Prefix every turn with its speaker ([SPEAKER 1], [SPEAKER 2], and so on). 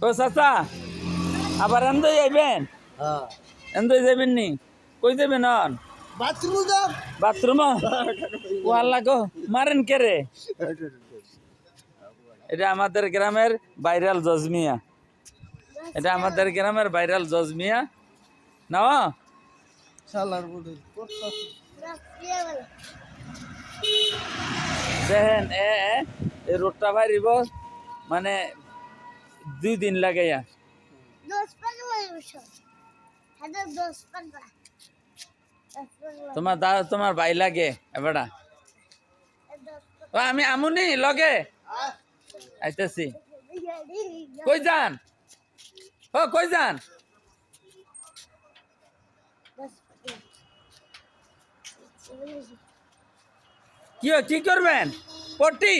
[SPEAKER 1] ও চাচা আবার এন্দই যাইবেন
[SPEAKER 2] হ্যাঁ
[SPEAKER 1] এন্দই যাবেন নি কই যাবেন অন
[SPEAKER 2] বাথরুম দাও
[SPEAKER 1] বাথরুম ও আল্লাহ গো মারেন কে রে এটা আমাদের গ্রামের ভাইরাল জজমিয়া এটা আমাদের গ্রামের ভাইরাল জজমিয়া না
[SPEAKER 2] শালার বুড়ি করতাছি
[SPEAKER 1] দেখেন এই রোডটা বাইরিব মানে 2 দিন লাগে ইয়া তোমার ভাই লাগে এবারটা ও আমি আমুনি লগে আইতেছি কই যান ও কই যান কি করবেন পট্টি